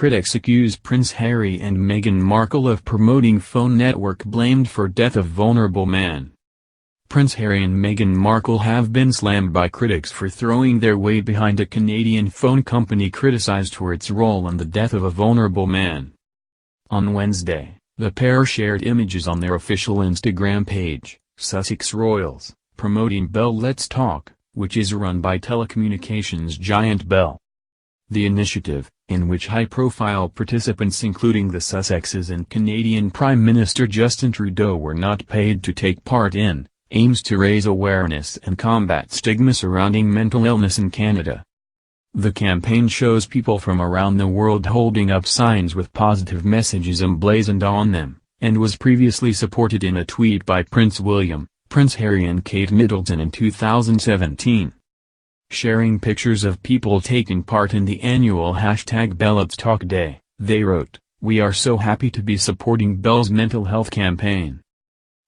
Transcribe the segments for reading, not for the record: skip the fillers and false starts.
critics accuse Prince Harry and Meghan Markle of promoting phone network blamed for death of vulnerable man. Prince Harry and Meghan Markle have been slammed by critics for throwing their weight behind a Canadian phone company criticized for its role in the death of a vulnerable man. On Wednesday, the pair shared images on their official Instagram page, Sussex Royals, promoting Bell Let's Talk, which is run by telecommunications giant Bell. The initiative, in which high-profile participants including the Sussexes and Canadian Prime Minister Justin Trudeau were not paid to take part in, aims to raise awareness and combat stigma surrounding mental illness in Canada. The campaign shows people from around the world holding up signs with positive messages emblazoned on them, and was previously supported in a tweet by Prince William, Prince Harry and Kate Middleton in 2017. Sharing pictures of people taking part in the annual #BellLet'sTalk Day, they wrote, "We are so happy to be supporting Bell's mental health campaign.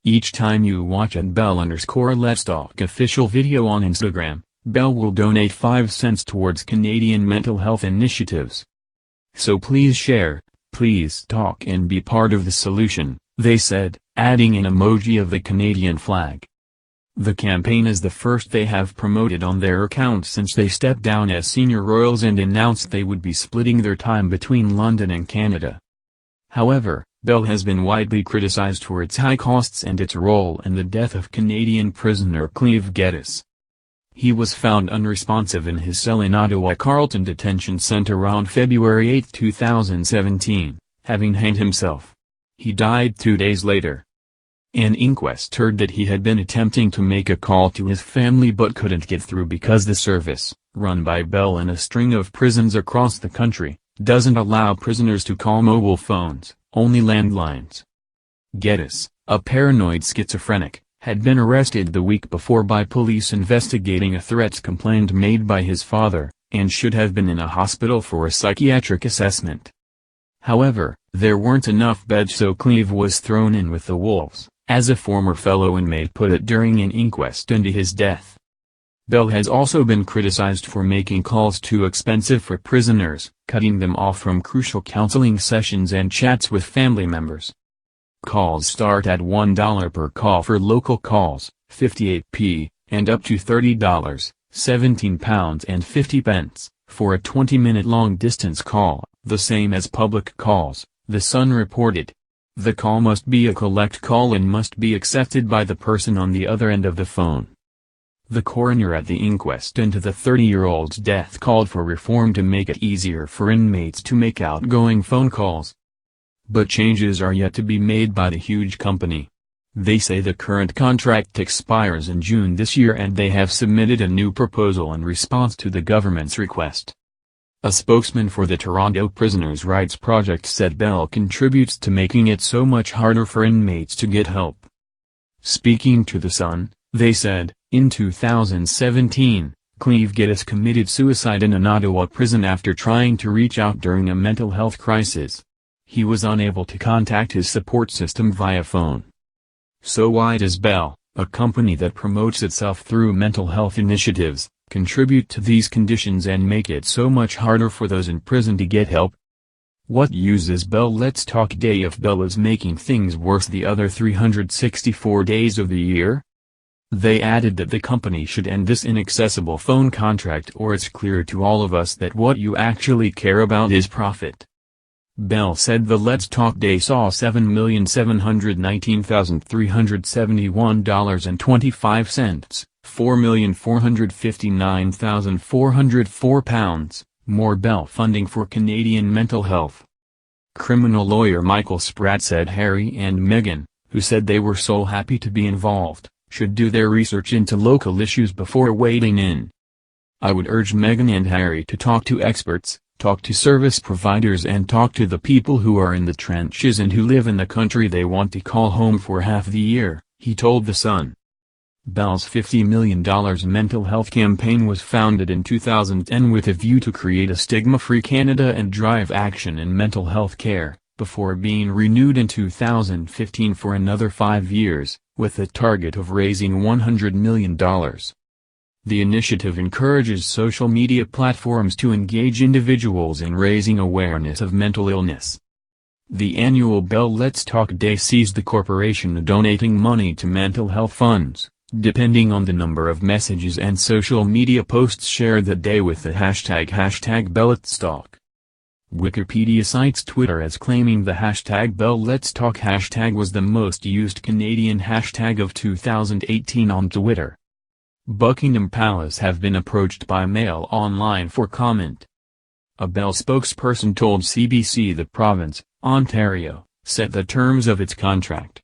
Each time you watch at Bell_Let's Talk official video on Instagram, Bell will donate 5 cents towards Canadian mental health initiatives. So please share, please talk and be part of the solution," they said, adding an emoji of the Canadian flag. The campaign is the first they have promoted on their account since they stepped down as senior royals and announced they would be splitting their time between London and Canada. However, Bell has been widely criticized for its high costs and its role in the death of Canadian prisoner Cleve Geddes. He was found unresponsive in his cell in Ottawa Carleton Detention Centre around February 8, 2017, having hanged himself. He died 2 days later. An inquest heard that he had been attempting to make a call to his family but couldn't get through because the service, run by Bell in a string of prisons across the country, doesn't allow prisoners to call mobile phones, only landlines. Geddes, a paranoid schizophrenic, had been arrested the week before by police investigating a threats complaint made by his father, and should have been in a hospital for a psychiatric assessment. However, there weren't enough beds so Cleve was thrown in with the wolves, as a former fellow inmate put it during an inquest into his death. Bell has also been criticized for making calls too expensive for prisoners, cutting them off from crucial counseling sessions and chats with family members. Calls start at $1 per call for local calls, 58p, and up to $30, £17.50, for a 20-minute long-distance call, the same as public calls, The Sun reported. The call must be a collect call and must be accepted by the person on the other end of the phone. The coroner at the inquest into the 30-year-old's death called for reform to make it easier for inmates to make outgoing phone calls. But changes are yet to be made by the huge company. They say the current contract expires in June this year and they have submitted a new proposal in response to the government's request. A spokesman for the Toronto Prisoners' Rights Project said Bell contributes to making it so much harder for inmates to get help. Speaking to The Sun, they said, in 2017, Cleve Geddes committed suicide in an Ottawa prison after trying to reach out during a mental health crisis. He was unable to contact his support system via phone. So why does Bell, a company that promotes itself through mental health initiatives, contribute to these conditions and make it so much harder for those in prison to get help? What use is Bell Let's Talk Day if Bell is making things worse the other 364 days of the year? They added that the company should end this inaccessible phone contract or it's clear to all of us that what you actually care about is profit. Bell said the Let's Talk Day saw $7,719,371.25, £4,459,404, more Bell funding for Canadian mental health. Criminal lawyer Michael Spratt said Harry and Meghan, who said they were so happy to be involved, should do their research into local issues before wading in. I would urge Meghan and Harry to talk to experts, talk to service providers and talk to the people who are in the trenches and who live in the country they want to call home for half the year, he told The Sun. Bell's $50 million mental health campaign was founded in 2010 with a view to create a stigma-free Canada and drive action in mental health care, before being renewed in 2015 for another 5 years, with a target of raising $100 million. The initiative encourages social media platforms to engage individuals in raising awareness of mental illness. The annual Bell Let's Talk Day sees the corporation donating money to mental health funds, depending on the number of messages and social media posts shared that day with the hashtag #BellLet'sTalk. Wikipedia cites Twitter as claiming the #BellLet'sTalk hashtag was the most used Canadian hashtag of 2018 on Twitter. Buckingham Palace have been approached by Mail Online for comment. A Bell spokesperson told CBC the province, Ontario, set the terms of its contract.